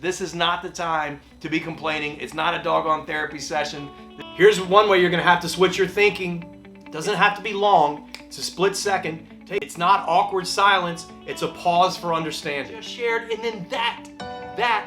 This is not the time to be complaining. It's not a doggone therapy session. Here's one way you're gonna have to switch your thinking. It doesn't have to be long. It's a split second. It's not awkward silence. It's a pause for understanding. Just shared, and then that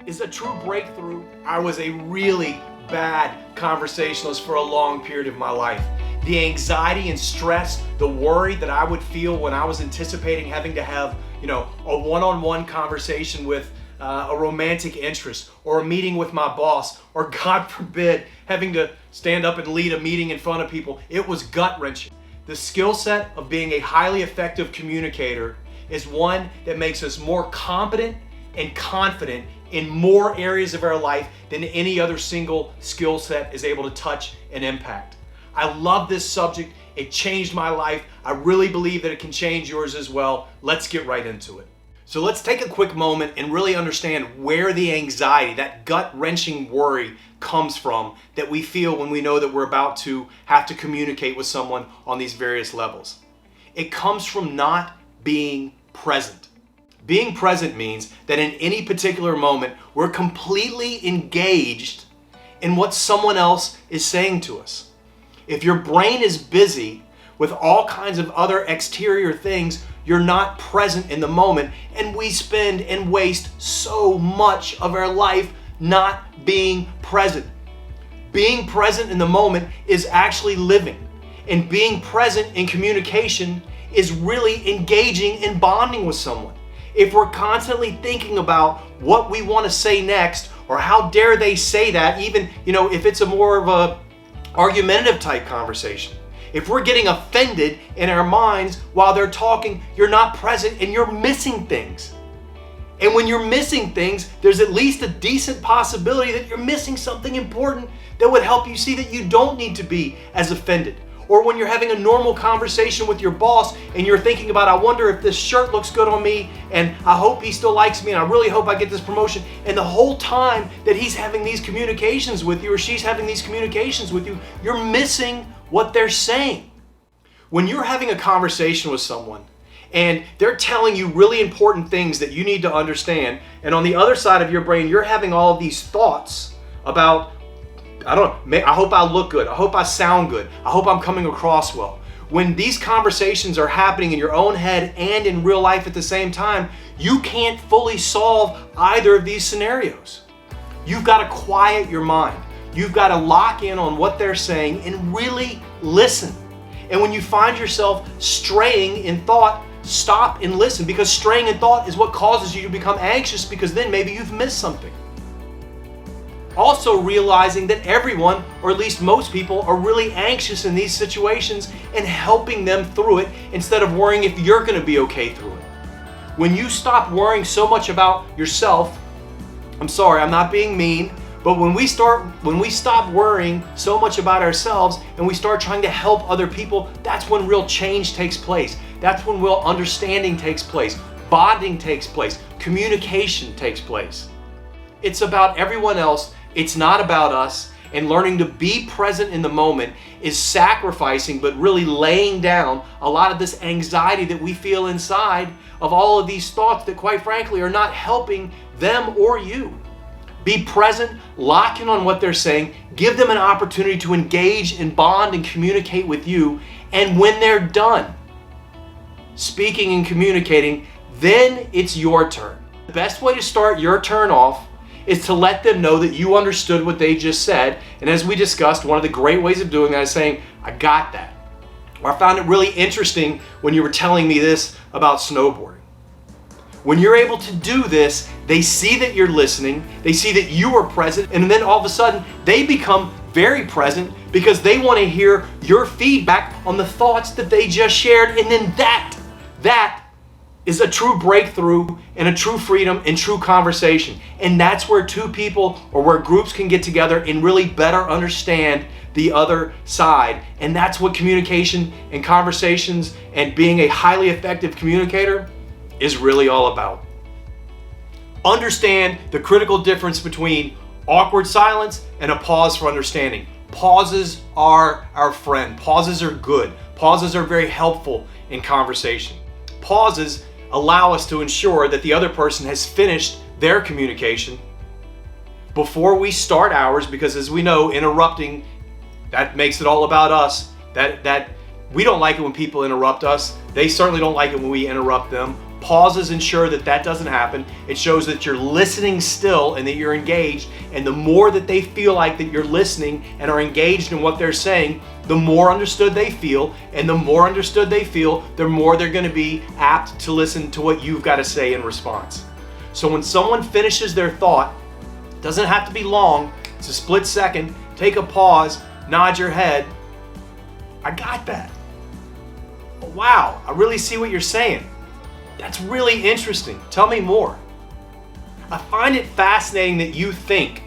is a true breakthrough. I was a really bad conversationalist for a long period of my life. The anxiety and stress, the worry that I would feel when I was anticipating having to have, a one-on-one conversation with a romantic interest, or a meeting with my boss, or God forbid, having to stand up and lead a meeting in front of people. It was gut-wrenching. The skill set of being a highly effective communicator is one that makes us more competent and confident in more areas of our life than any other single skill set is able to touch and impact. I love this subject. It changed my life. I really believe that it can change yours as well. Let's get right into it. So let's take a quick moment and really understand where the anxiety, that gut-wrenching worry, comes from that we feel when we know that we're about to have to communicate with someone on these various levels. It comes from not being present. Being present means that in any particular moment, we're completely engaged in what someone else is saying to us. If your brain is busy with all kinds of other exterior things, you're not present in the moment, and we spend and waste so much of our life not being present. Being present in the moment is actually living, and being present in communication is really engaging and bonding with someone. If we're constantly thinking about what we want to say next, or how dare they say that, even if it's a more of a argumentative type conversation. If we're getting offended in our minds while they're talking, you're not present and you're missing things. And when you're missing things, there's at least a decent possibility that you're missing something important that would help you see that you don't need to be as offended. Or when you're having a normal conversation with your boss and you're thinking about, I wonder if this shirt looks good on me, and I hope he still likes me, and I really hope I get this promotion. And the whole time that he's having these communications with you, or she's having these communications with you, you're missing what they're saying. When you're having a conversation with someone and they're telling you really important things that you need to understand, and on the other side of your brain, you're having all of these thoughts about, I hope I look good. I hope I sound good. I hope I'm coming across well. When these conversations are happening in your own head and in real life at the same time, you can't fully solve either of these scenarios. You've got to quiet your mind. You've got to lock in on what they're saying and really listen. And when you find yourself straying in thought, stop and listen, because straying in thought is what causes you to become anxious, because then maybe you've missed something. Also realizing that everyone, or at least most people, are really anxious in these situations, and helping them through it instead of worrying if you're going to be okay through it. When you stop worrying so much about yourself, I'm sorry, I'm not being mean, but when we stop worrying so much about ourselves and we start trying to help other people, that's when real change takes place. That's when real understanding takes place, bonding takes place, communication takes place. It's about everyone else. It's not about us, and learning to be present in the moment is sacrificing, but really laying down a lot of this anxiety that we feel inside of all of these thoughts that, quite frankly, are not helping them or you. Be present, lock in on what they're saying, give them an opportunity to engage and bond and communicate with you, and when they're done speaking and communicating, then it's your turn. The best way to start your turn off is to let them know that you understood what they just said. And as we discussed, one of the great ways of doing that is saying, I got that. Or I found it really interesting when you were telling me this about snowboarding. When you're able to do this, they see that you're listening, they see that you are present, and then all of a sudden they become very present because they want to hear your feedback on the thoughts that they just shared. And then that is a true breakthrough and a true freedom and true conversation. And that's where two people or where groups can get together and really better understand the other side. And that's what communication and conversations and being a highly effective communicator is really all about. Understand the critical difference between awkward silence and a pause for understanding. Pauses are our friend. Pauses are good. Pauses are very helpful in conversation. Pauses allow us to ensure that the other person has finished their communication before we start ours, because as we know, interrupting, that makes it all about us. That we don't like it when people interrupt us. They certainly don't like it when we interrupt them. Pauses ensure that that doesn't happen. It shows that you're listening still and that you're engaged. And the more that they feel like that you're listening and are engaged in what they're saying, the more understood they feel. And the more understood they feel, the more they're going to be apt to listen to what you've got to say in response. So when someone finishes their thought, it doesn't have to be long. It's a split second. Take a pause, nod your head. I got that. Wow, I really see what you're saying. That's really interesting. Tell me more. I find it fascinating that you think.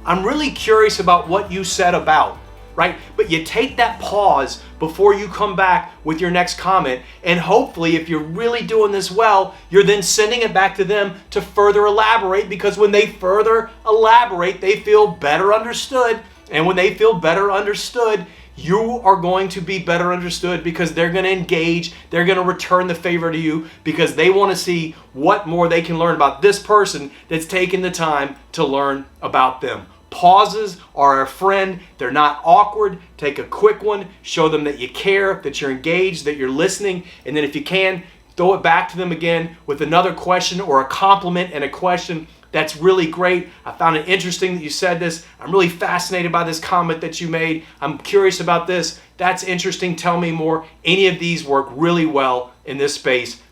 I'm really curious about what you said about, right? But you take that pause before you come back with your next comment, and hopefully if you're really doing this well, you're then sending it back to them to further elaborate, because when they further elaborate, they feel better understood. And when they feel better understood, you are going to be better understood, because they're going to engage, they're going to return the favor to you, because they want to see what more they can learn about this person that's taken the time to learn about them. Pauses are a friend. They're not awkward. Take a quick one, show them that you care, that you're engaged, that you're listening, and then if you can, throw it back to them again with another question or a compliment and a question. That's really great. I found it interesting that you said this. I'm really fascinated by this comment that you made. I'm curious about this. That's interesting. Tell me more. Any of these work really well in this space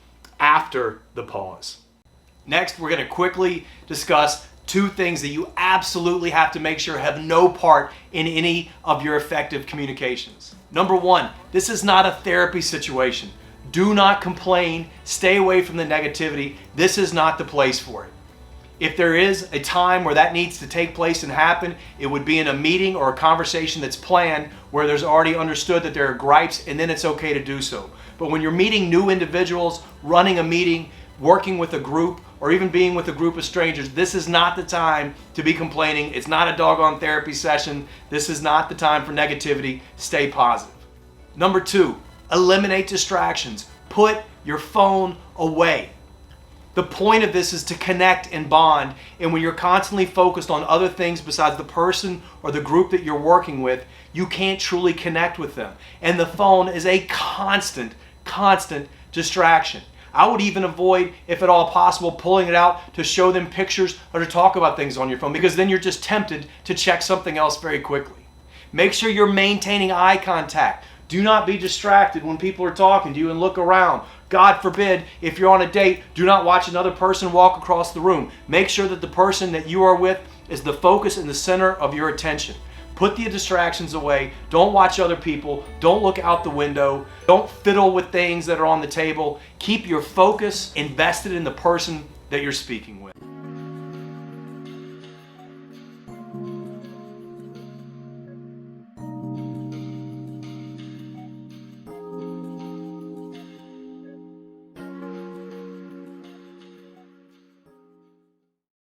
after the pause. Next, we're going to quickly discuss two things that you absolutely have to make sure have no part in any of your effective communications. Number one, this is not a therapy situation. Do not complain. Stay away from the negativity. This is not the place for it. If there is a time where that needs to take place and happen, it would be in a meeting or a conversation that's planned where there's already understood that there are gripes, and then it's okay to do so. But when you're meeting new individuals, running a meeting, working with a group, or even being with a group of strangers, this is not the time to be complaining. It's not a doggone therapy session. This is not the time for negativity. Stay positive. Number two, eliminate distractions. Put your phone away. The point of this is to connect and bond, and when you're constantly focused on other things besides the person or the group that you're working with, you can't truly connect with them. And the phone is a constant distraction. I would even avoid, if at all possible, pulling it out to show them pictures or to talk about things on your phone, because then you're just tempted to check something else very quickly. Make sure you're maintaining eye contact. Do not be distracted when people are talking to you and look around. God forbid, if you're on a date, do not watch another person walk across the room. Make sure that the person that you are with is the focus and the center of your attention. Put the distractions away. Don't watch other people. Don't look out the window. Don't fiddle with things that are on the table. Keep your focus invested in the person that you're speaking with.